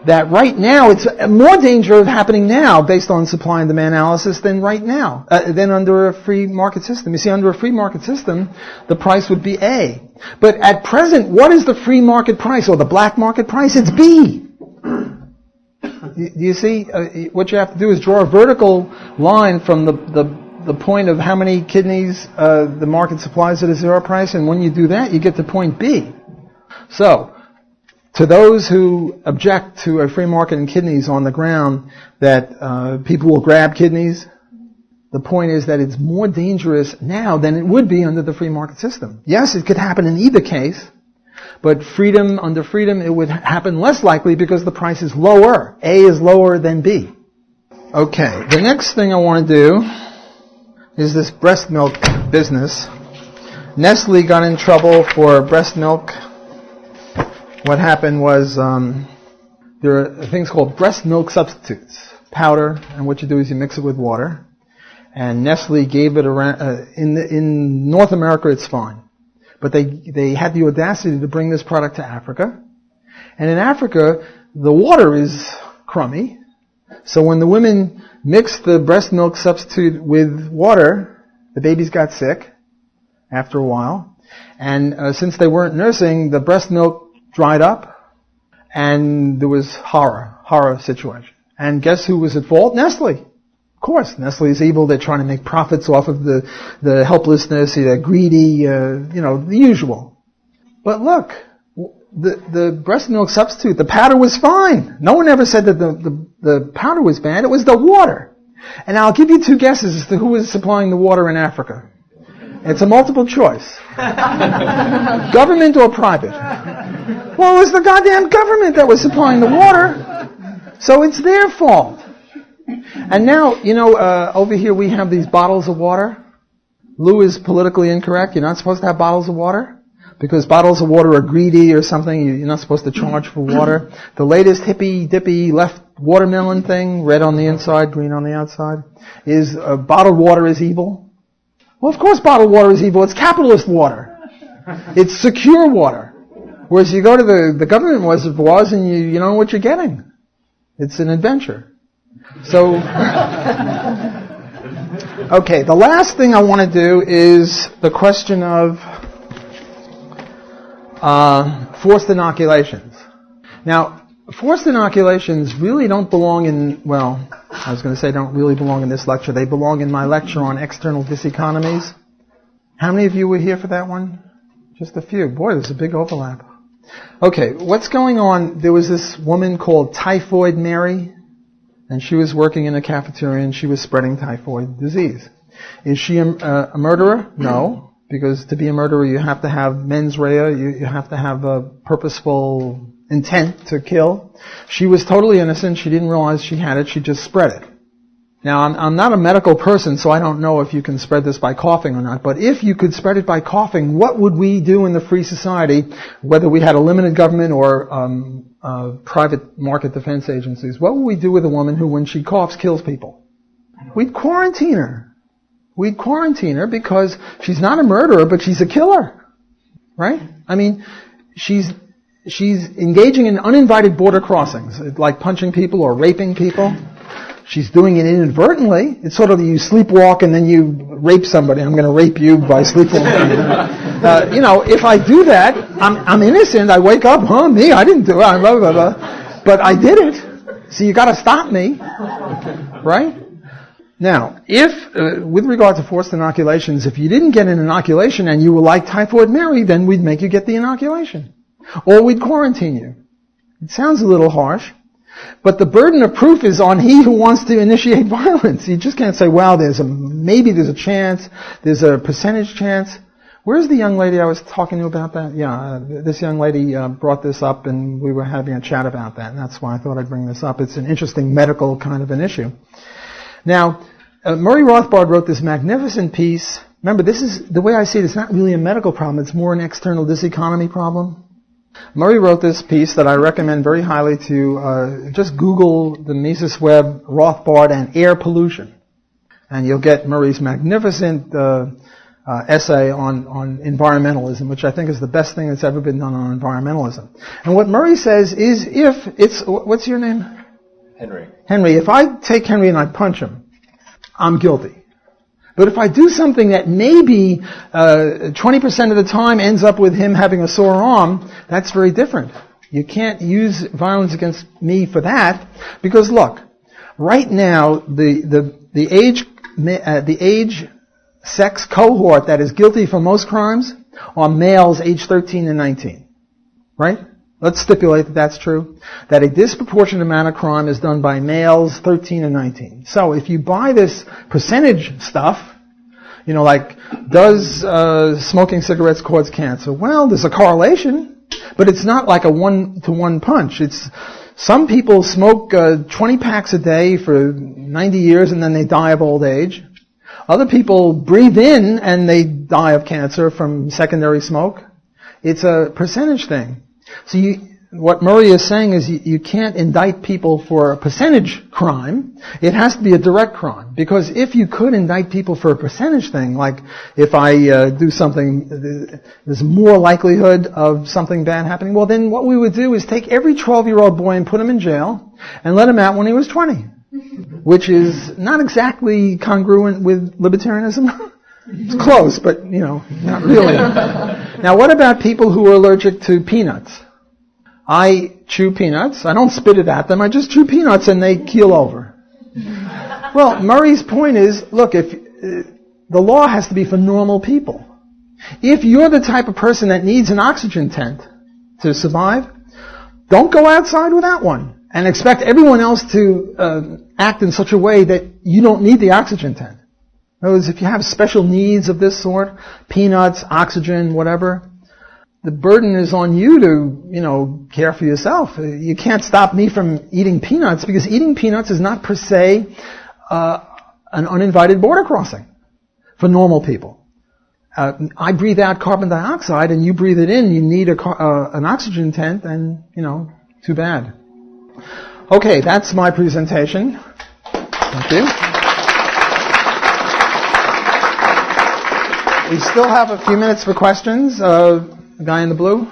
that right now, it's more danger of happening now based on supply and demand analysis than right now, than under a free market system. You see, under a free market system, the price would be A. But at present, what is the free market price or the black market price? It's B. You see, what you have to do is draw a vertical line from the point of how many kidneys the market supplies at a zero price, and when you do that, you get to point B. So, to those who object to a free market in kidneys on the ground that people will grab kidneys, the point is that it's more dangerous now than it would be under the free market system. Yes, it could happen in either case, but under freedom, it would happen less likely because the price is lower. A is lower than B. Okay, the next thing I want to do is this breast milk business. Nestle got in trouble for breast milk. What happened was there are things called breast milk substitutes, powder, and what you do is you mix it with water. And Nestle gave it around, in North America it's fine. But they had the audacity to bring this product to Africa. And in Africa, the water is crummy. So when the women mixed the breast milk substitute with water, the babies got sick after a while. And since they weren't nursing, the breast milk dried up. And there was horror situation. And guess who was at fault? Nestle. Of course, Nestle is evil. They're trying to make profits off of the helplessness. They're greedy, the usual. But look, the breast milk substitute, the powder was fine. No one ever said that the powder was bad. It was the water. And I'll give you two guesses as to who was supplying the water in Africa. It's a multiple choice. Government or private? Well, it was the goddamn government that was supplying the water. So it's their fault. And now, over here we have these bottles of water. Lou is politically incorrect. You're not supposed to have bottles of water because bottles of water are greedy or something. You're not supposed to charge for water. The latest hippy-dippy left watermelon thing, red on the inside, green on the outside, is bottled water is evil. Well, of course bottled water is evil. It's capitalist water. It's secure water. Whereas you go to the government reservoirs and you don't know what you're getting. It's an adventure. So, okay, the last thing I want to do is the question of forced inoculations. Now, forced inoculations really don't belong in, don't really belong in this lecture. They belong in my lecture on external diseconomies. How many of you were here for that one? Just a few. Boy, there's a big overlap. Okay, what's going on? There was this woman called Typhoid Mary, and she was working in a cafeteria and she was spreading typhoid disease. Is she a murderer? No, because to be a murderer you have to have mens rea, you have to have a purposeful intent to kill. She was totally innocent. She didn't realize she had it. She just spread it. Now, I'm not a medical person, so I don't know if you can spread this by coughing or not, but if you could spread it by coughing, what would we do in the free society, whether we had a limited government or private market defense agencies? What would we do with a woman who, when she coughs, kills people? We'd quarantine her. We'd quarantine her because she's not a murderer, but she's a killer. Right? I mean, she's engaging in uninvited border crossings, like punching people or raping people. She's doing it inadvertently. It's sort of you sleepwalk and then you rape somebody. I'm going to rape you by sleepwalking. If I do that, I'm innocent. I wake up, me, I didn't do it. Blah, blah, blah. But I did it. So you got to stop me, right? Now, if with regard to forced inoculations, if you didn't get an inoculation and you were like Typhoid Mary, then we'd make you get the inoculation, or we'd quarantine you. It sounds a little harsh. But the burden of proof is on he who wants to initiate violence. You just can't say, well, maybe there's a chance, there's a percentage chance. Where's the young lady I was talking to about that? Yeah, this young lady brought this up and we were having a chat about that, and that's why I thought I'd bring this up. It's an interesting medical kind of an issue. Now, Murray Rothbard wrote this magnificent piece. Remember, this is, the way I see it, it's not really a medical problem, it's more an external diseconomy problem. Murray wrote this piece that I recommend very highly to just Google the Mises Web, Rothbard, and air pollution. And you'll get Murray's magnificent essay on environmentalism, which I think is the best thing that's ever been done on environmentalism. And what Murray says is if it's, what's your name? Henry. Henry, if I take Henry and I punch him, I'm guilty. But if I do something that maybe 20% of the time ends up with him having a sore arm, that's very different. You can't use violence against me for that, because look, right now the age sex cohort that is guilty for most crimes are males aged 13 and 19. Right? Let's stipulate that that's true. That a disproportionate amount of crime is done by males 13 and 19. So if you buy this percentage stuff, like, does smoking cigarettes cause cancer? Well, there's a correlation, but it's not like a one-to-one punch. It's some people smoke 20 packs a day for 90 years and then they die of old age. Other people breathe in and they die of cancer from secondary smoke. It's a percentage thing. So what Murray is saying is you can't indict people for a percentage crime. It has to be a direct crime. Because if you could indict people for a percentage thing, like if I do something, there's more likelihood of something bad happening, well then what we would do is take every 12-year-old boy and put him in jail and let him out when he was 20. Which is not exactly congruent with libertarianism. It's close, but, not really. Now, what about people who are allergic to peanuts? I chew peanuts. I don't spit it at them. I just chew peanuts and they keel over. Well, Murray's point is, look, if the law has to be for normal people. If you're the type of person that needs an oxygen tent to survive, don't go outside without one and expect everyone else to act in such a way that you don't need the oxygen tent. In other words, if you have special needs of this sort, peanuts, oxygen, whatever, the burden is on you to, care for yourself. You can't stop me from eating peanuts because eating peanuts is not per se an uninvited border crossing for normal people. I breathe out carbon dioxide and you breathe it in. You need an oxygen tent and, too bad. Okay, that's my presentation. Thank you. We still have a few minutes for questions. The guy in the blue.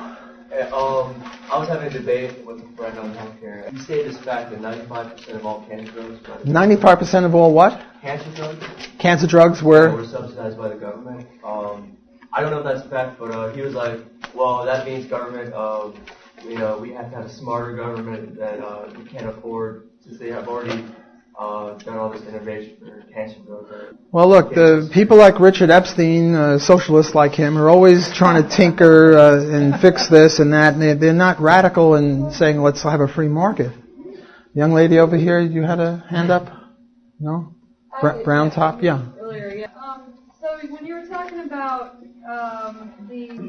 I was having a debate with a friend on healthcare. You stated this fact that 95% of all cancer drugs... 95% of all what? Cancer drugs. Cancer drugs were subsidized by the government. I don't know if that's a fact, but he was like, well, that means government, we have to have a smarter government that we can't afford since they have already done all this innovation for cancer drugs. Well, look, the people like Richard Epstein, socialists like him, are always trying to tinker and fix this and that, and they're not radical in saying, let's have a free market. Young lady over here, you had a hand up? No? Brown top? Yeah. Earlier, yeah. So when you were talking about the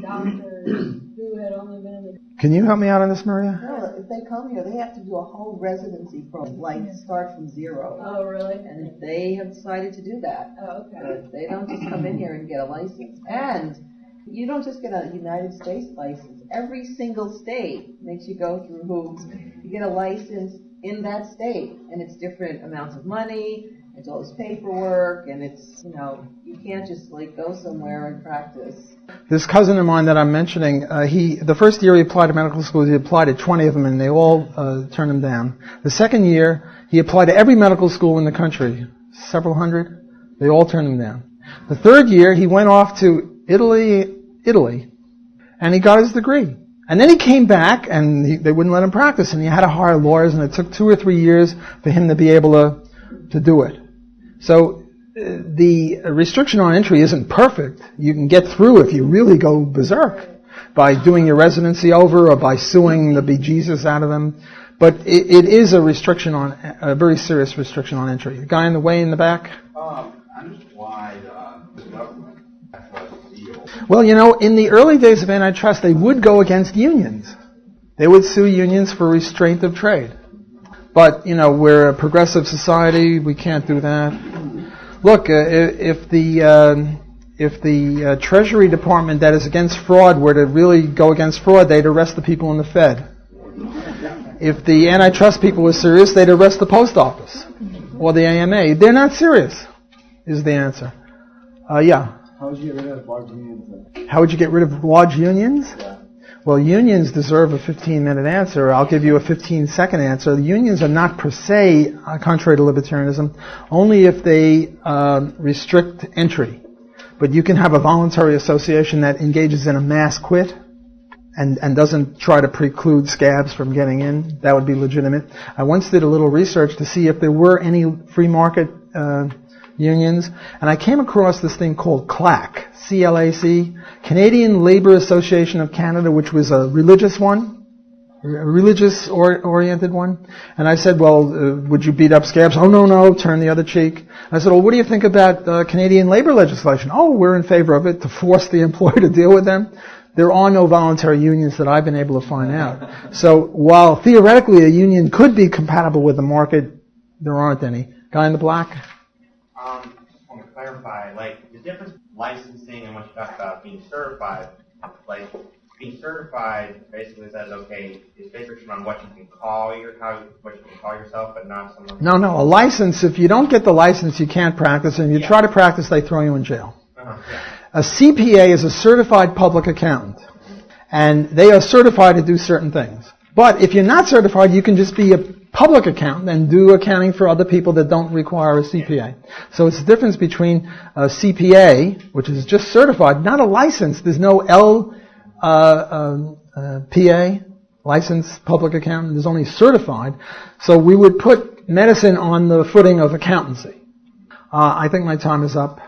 doctors who had only been in the... Can you help me out on this, Maria? No, if they come here, they have to do a whole residency program, start from zero. Oh, really? And they have decided to do that. Oh, okay. They don't just come in here and get a license. And you don't just get a United States license. Every single state makes you go through hoops. You get a license in that state, and it's different amounts of money. It's all this paperwork, and it's, you can't just go somewhere and practice. This cousin of mine that I'm mentioning, the first year he applied to medical school, he applied to 20 of them, and they all turned him down. The second year, he applied to every medical school in the country, several hundred. They all turned him down. The third year, he went off to Italy, and he got his degree. And then he came back, and they wouldn't let him practice, and he had to hire lawyers, and it took 2 or 3 years for him to be able to do it. So the restriction on entry isn't perfect. You can get through if you really go berserk by doing your residency over or by suing the bejesus out of them. But it is a restriction a very serious restriction on entry. The guy in the way in the back. I'm just why the government has a deal. Well, in the early days of antitrust, they would go against unions. They would sue unions for restraint of trade. But, we're a progressive society, we can't do that. Look, if the Treasury Department that is against fraud were to really go against fraud, they'd arrest the people in the Fed. If the antitrust people were serious, they'd arrest the post office or the AMA. They're not serious, is the answer. Yeah. How would you get rid of large unions? How would you get rid of large unions? Yeah. Well, unions deserve a 15-minute answer. I'll give you a 15-second answer. The unions are not per se contrary to libertarianism, only if they restrict entry. But you can have a voluntary association that engages in a mass quit and doesn't try to preclude scabs from getting in. That would be legitimate. I once did a little research to see if there were any free market unions, and I came across this thing called CLAC, C-L-A-C, Canadian Labour Association of Canada, which was a religious one, a religious-oriented one. And I said, well, would you beat up scabs? Oh, no, turn the other cheek. I said, well, what do you think about Canadian labour legislation? Oh, we're in favour of it, to force the employer to deal with them. There are no voluntary unions that I've been able to find out. So while theoretically a union could be compatible with the market, there aren't any. Guy in the black? I just want to clarify, the difference between licensing and what you talked about being certified, being certified basically says, okay, it's based on what you can call what you can call yourself, but not someone. No. A license, if you don't get the license, you can't practice, and if you try to practice, they throw you in jail. A CPA is a certified public accountant, and they are certified to do certain things. But if you're not certified, you can just be a public accountant and do accounting for other people that don't require a CPA. So it's the difference between a CPA, which is just certified, not a license. There's no PA, licensed public accountant. There's only certified. So we would put medicine on the footing of accountancy. I think my time is up.